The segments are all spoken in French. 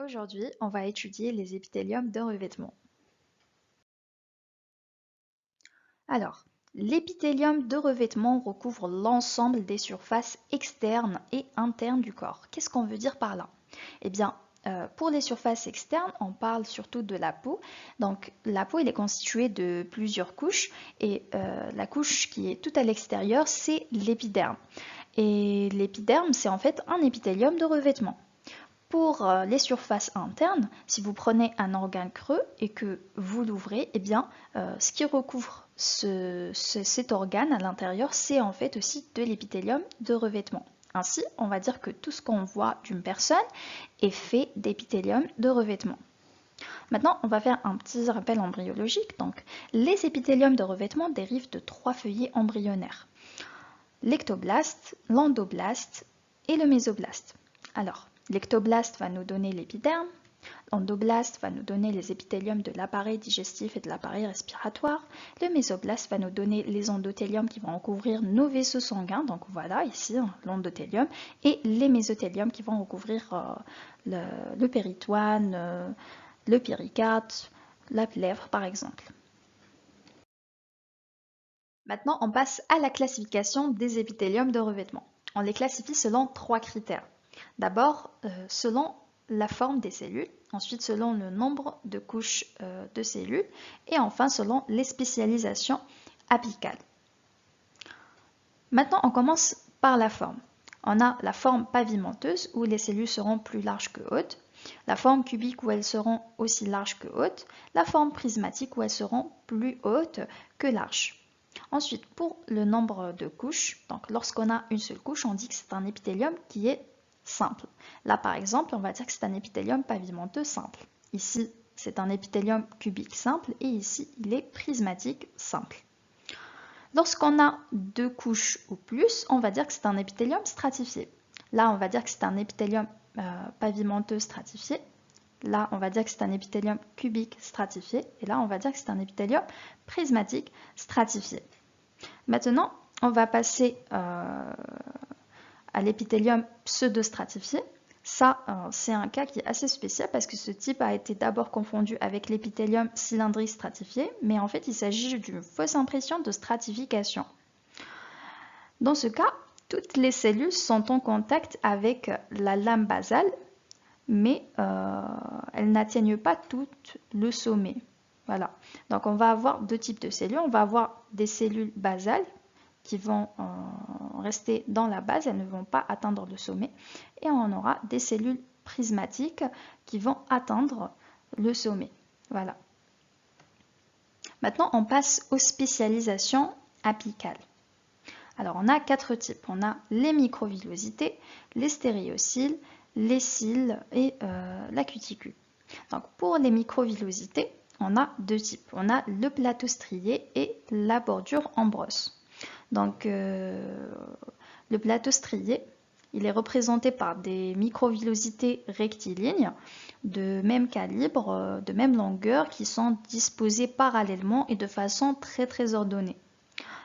Aujourd'hui, on va étudier les épithéliums de revêtement. Alors, l'épithélium de revêtement recouvre l'ensemble des surfaces externes et internes du corps. Qu'est-ce qu'on veut dire par là? Eh bien, pour les surfaces externes, on parle surtout de la peau. Donc, la peau, elle est constituée de plusieurs couches et la couche qui est tout à l'extérieur, c'est l'épiderme. Et l'épiderme, c'est en fait un épithélium de revêtement. Pour les surfaces internes, si vous prenez un organe creux et que vous l'ouvrez, eh bien, ce qui recouvre cet organe à l'intérieur, c'est en fait aussi de l'épithélium de revêtement. Ainsi, on va dire que tout ce qu'on voit d'une personne est fait d'épithélium de revêtement. Maintenant, on va faire un petit rappel embryologique. Donc, les épithéliums de revêtement dérivent de trois feuillets embryonnaires: l'ectoblaste, l'endoblaste et le mésoblaste. Alors, l'ectoblaste va nous donner l'épiderme, l'endoblaste va nous donner les épithéliums de l'appareil digestif et de l'appareil respiratoire, le mésoblaste va nous donner les endothéliums qui vont recouvrir nos vaisseaux sanguins, donc voilà ici l'endothélium, et les mésothéliums qui vont recouvrir le péritoine, le péricarde, la plèvre par exemple. Maintenant, on passe à la classification des épithéliums de revêtement. On les classifie selon trois critères. D'abord, selon la forme des cellules, ensuite selon le nombre de couches de cellules, et enfin selon les spécialisations apicales. Maintenant, on commence par la forme. On a la forme pavimenteuse où les cellules seront plus larges que hautes, la forme cubique où elles seront aussi larges que hautes, la forme prismatique où elles seront plus hautes que larges. Ensuite, pour le nombre de couches, donc lorsqu'on a une seule couche, on dit que c'est un épithélium qui est simple. Là, par exemple, on va dire que c'est un épithélium pavimenteux simple. Ici, c'est un épithélium cubique simple et ici, il est prismatique simple. Lorsqu'on a deux couches ou plus, on va dire que c'est un épithélium stratifié. Là, on va dire que c'est un épithélium pavimenteux stratifié. Là, on va dire que c'est un épithélium cubique stratifié. Et là, on va dire que c'est un épithélium prismatique stratifié. Maintenant, on va passer à l'épithélium pseudostratifié. Ça, c'est un cas qui est assez spécial parce que ce type a été d'abord confondu avec l'épithélium cylindrique stratifié, mais en fait, il s'agit d'une fausse impression de stratification. Dans ce cas, toutes les cellules sont en contact avec la lame basale, mais elles n'atteignent pas toutes le sommet. Voilà. Donc, on va avoir deux types de cellules. On va avoir des cellules basales qui vont rester dans la base, elles ne vont pas atteindre le sommet. Et on aura des cellules prismatiques qui vont atteindre le sommet. Voilà. Maintenant, on passe aux spécialisations apicales. Alors, on a quatre types. On a les microvillosités, les stéréociles, les cils et la cuticule. Donc, pour les microvillosités, on a deux types. On a le plateau strié et la bordure en brosse. Donc, le plateau strié, il est représenté par des microvillosités rectilignes de même calibre, de même longueur, qui sont disposées parallèlement et de façon très ordonnée.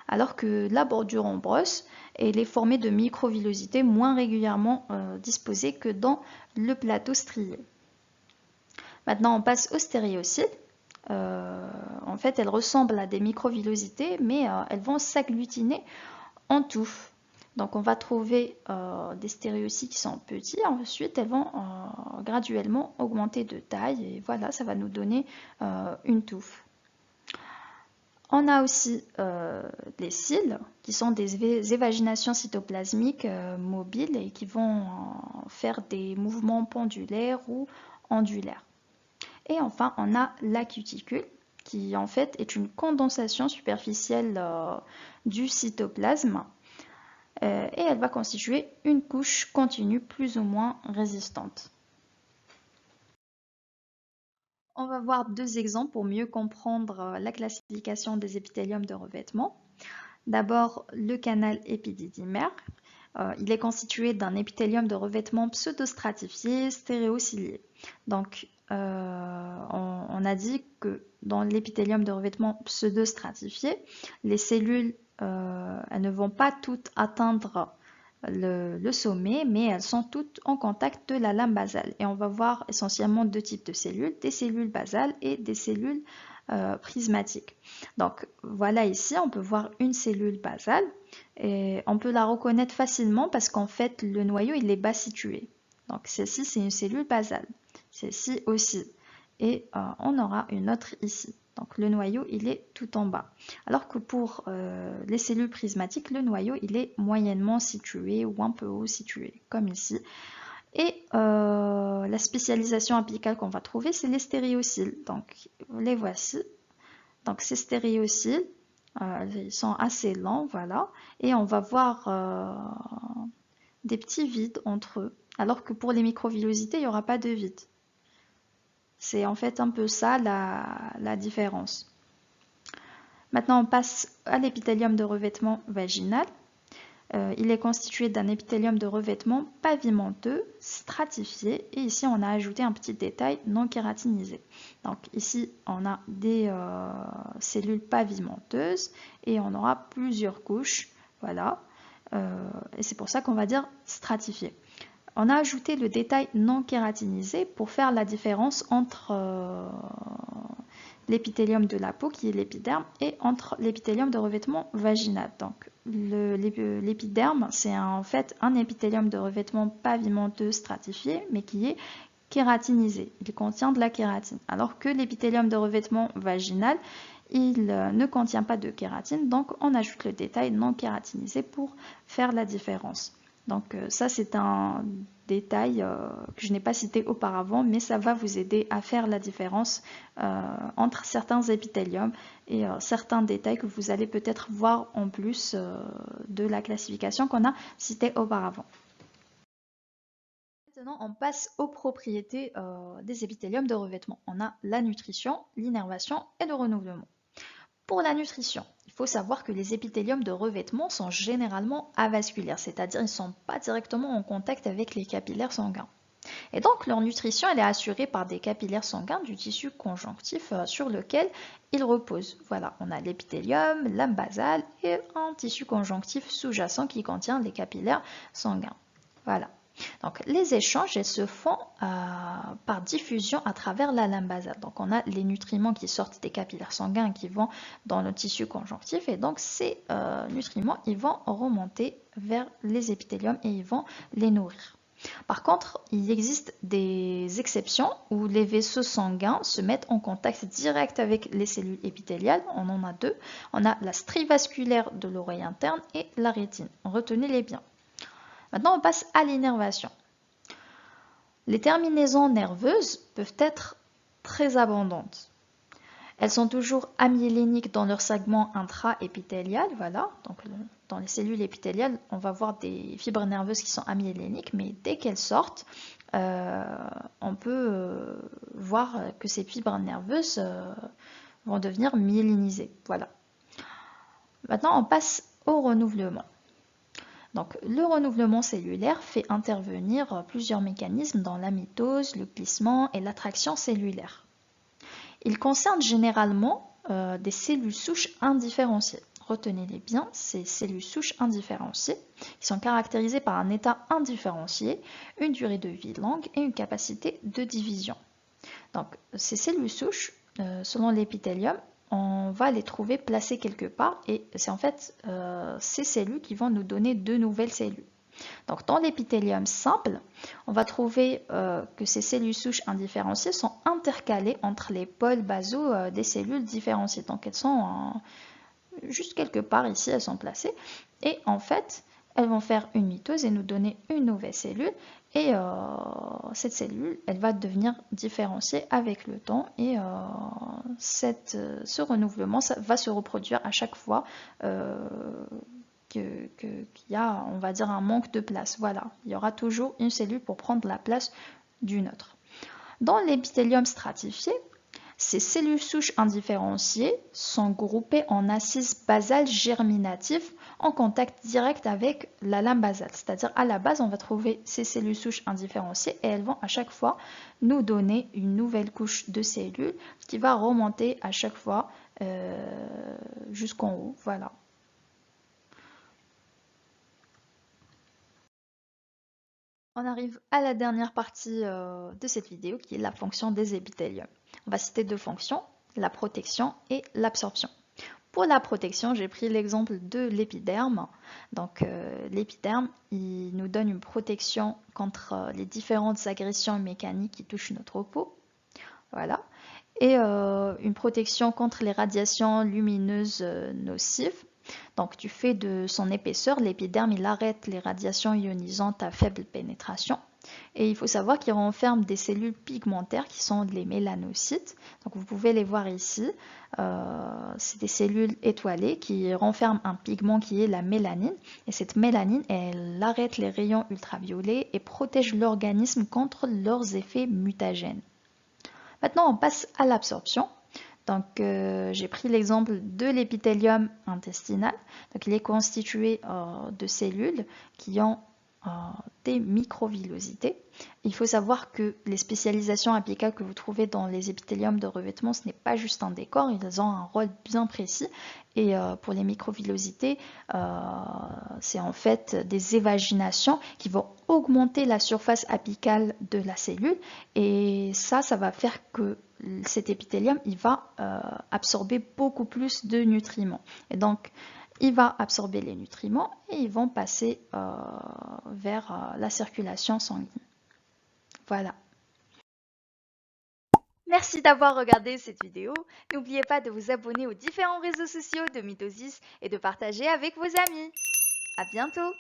Alors que la bordure en brosse, elle est formée de microvillosités moins régulièrement disposées que dans le plateau strié. Maintenant, on passe aux stéréociles. En fait, elles ressemblent à des microvillosités, mais elles vont s'agglutiner en touffe. Donc, on va trouver des stéréociles qui sont petits. Ensuite, elles vont graduellement augmenter de taille. Et voilà, ça va nous donner une touffe. On a aussi les cils, qui sont des évaginations cytoplasmiques mobiles et qui vont faire des mouvements pendulaires ou ondulaires. Et enfin, on a la cuticule, qui en fait est une condensation superficielle du cytoplasme. Et elle va constituer une couche continue plus ou moins résistante. On va voir deux exemples pour mieux comprendre la classification des épithéliums de revêtement. D'abord, le canal épididymaire. Il est constitué d'un épithélium de revêtement pseudostratifié stéréocilié. Donc, on a dit que dans l'épithélium de revêtement pseudostratifié, les cellules elles ne vont pas toutes atteindre le sommet, mais elles sont toutes en contact de la lame basale. Et on va voir essentiellement deux types de cellules, des cellules basales et des cellules prismatiques. Donc voilà, ici on peut voir une cellule basale et on peut la reconnaître facilement parce qu'en fait le noyau il est bas situé. Donc celle-ci c'est une cellule basale, celle-ci aussi. Et on aura une autre ici. Donc le noyau il est tout en bas. Alors que pour les cellules prismatiques, le noyau il est moyennement situé ou un peu haut situé, comme ici. Et la spécialisation apicale qu'on va trouver, c'est les stéréocyles. Donc les voici. Donc ces stéréocyles, ils sont assez lents, voilà. Et on va voir des petits vides entre eux. Alors que pour les microvillosités, il n'y aura pas de vide. C'est en fait un peu ça la différence. Maintenant, on passe à l'épithélium de revêtement vaginal. Il est constitué d'un épithélium de revêtement pavimenteux, stratifié, et ici on a ajouté un petit détail non kératinisé. Donc ici on a des cellules pavimenteuses et on aura plusieurs couches, voilà, et c'est pour ça qu'on va dire stratifié. On a ajouté le détail non kératinisé pour faire la différence entre l'épithélium de la peau, qui est l'épiderme, et entre l'épithélium de revêtement vaginal. Donc l'épiderme, c'est en fait un épithélium de revêtement pavimenteux stratifié, mais qui est kératinisé. Il contient de la kératine. Alors que l'épithélium de revêtement vaginal, il ne contient pas de kératine, donc on ajoute le détail non kératinisé pour faire la différence. Donc ça c'est un détail que je n'ai pas cité auparavant, mais ça va vous aider à faire la différence entre certains épithéliums et certains détails que vous allez peut-être voir en plus de la classification qu'on a citée auparavant. Maintenant, on passe aux propriétés des épithéliums de revêtement. On a la nutrition, l'innervation et le renouvellement. Pour la nutrition, il faut savoir que les épithéliums de revêtement sont généralement avasculaires, c'est-à-dire ils ne sont pas directement en contact avec les capillaires sanguins. Et donc leur nutrition elle est assurée par des capillaires sanguins du tissu conjonctif sur lequel ils reposent. Voilà, on a l'épithélium, l'âme basale et un tissu conjonctif sous-jacent qui contient les capillaires sanguins. Voilà. Donc les échanges elles se font par diffusion à travers la lame basale. Donc on a les nutriments qui sortent des capillaires sanguins qui vont dans le tissu conjonctif et donc ces nutriments ils vont remonter vers les épithéliums et ils vont les nourrir. Par contre, il existe des exceptions où les vaisseaux sanguins se mettent en contact direct avec les cellules épithéliales. On en a deux. On a la strie vasculaire de l'oreille interne et la rétine. Retenez-les bien. Maintenant, on passe à l'innervation. Les terminaisons nerveuses peuvent être très abondantes. Elles sont toujours amyéléniques dans leur segment intra-épithélial, voilà. Donc, dans les cellules épithéliales, on va voir des fibres nerveuses qui sont amyéléniques, mais dès qu'elles sortent, on peut voir que ces fibres nerveuses vont devenir myélinisées, voilà. Maintenant, on passe au renouvellement. Donc, le renouvellement cellulaire fait intervenir plusieurs mécanismes dans la mitose, le glissement et l'attraction cellulaire. Il concerne généralement des cellules souches indifférenciées. Retenez-les bien, ces cellules souches indifférenciées qui sont caractérisées par un état indifférencié, une durée de vie longue et une capacité de division. Donc, ces cellules souches, selon l'épithélium, on va les trouver placées quelque part et c'est en fait ces cellules qui vont nous donner de nouvelles cellules. Donc dans l'épithélium simple, on va trouver que ces cellules souches indifférenciées sont intercalées entre les pôles basaux des cellules différenciées. Donc elles sont juste quelque part ici, elles sont placées et en fait elles vont faire une mitose et nous donner une nouvelle cellule et cette cellule elle va devenir différenciée avec le temps et ce renouvellement ça va se reproduire à chaque fois qu'il y a, on va dire, un manque de place. Voilà, il y aura toujours une cellule pour prendre la place d'une autre. Dans l'épithélium stratifié, ces cellules souches indifférenciées sont groupées en assises basales germinatives en contact direct avec la lame basale. C'est-à-dire à la base, on va trouver ces cellules souches indifférenciées et elles vont à chaque fois nous donner une nouvelle couche de cellules qui va remonter à chaque fois jusqu'en haut. Voilà. On arrive à la dernière partie de cette vidéo qui est la fonction des épithéliums. On va citer deux fonctions, la protection et l'absorption. Pour la protection, j'ai pris l'exemple de l'épiderme. Donc l'épiderme, il nous donne une protection contre les différentes agressions mécaniques qui touchent notre peau. Voilà. Et une protection contre les radiations lumineuses nocives. Donc du fait de son épaisseur, l'épiderme il arrête les radiations ionisantes à faible pénétration. Et il faut savoir qu'il renferme des cellules pigmentaires qui sont les mélanocytes. Donc vous pouvez les voir ici. C'est des cellules étoilées qui renferment un pigment qui est la mélanine. Et cette mélanine, elle arrête les rayons ultraviolets et protège l'organisme contre leurs effets mutagènes. Maintenant, on passe à l'absorption. Donc, j'ai pris l'exemple de l'épithélium intestinal. Donc, il est constitué de cellules qui ont des microvillosités. Il faut savoir que les spécialisations apicales que vous trouvez dans les épithéliums de revêtement, ce n'est pas juste un décor, ils ont un rôle bien précis. Et pour les microvillosités, c'est en fait des évaginations qui vont augmenter la surface apicale de la cellule. Et ça va faire que cet épithélium, il va absorber beaucoup plus de nutriments. Et donc, il va absorber les nutriments et ils vont passer vers la circulation sanguine. Voilà. Merci d'avoir regardé cette vidéo. N'oubliez pas de vous abonner aux différents réseaux sociaux de Mitosis et de partager avec vos amis. À bientôt!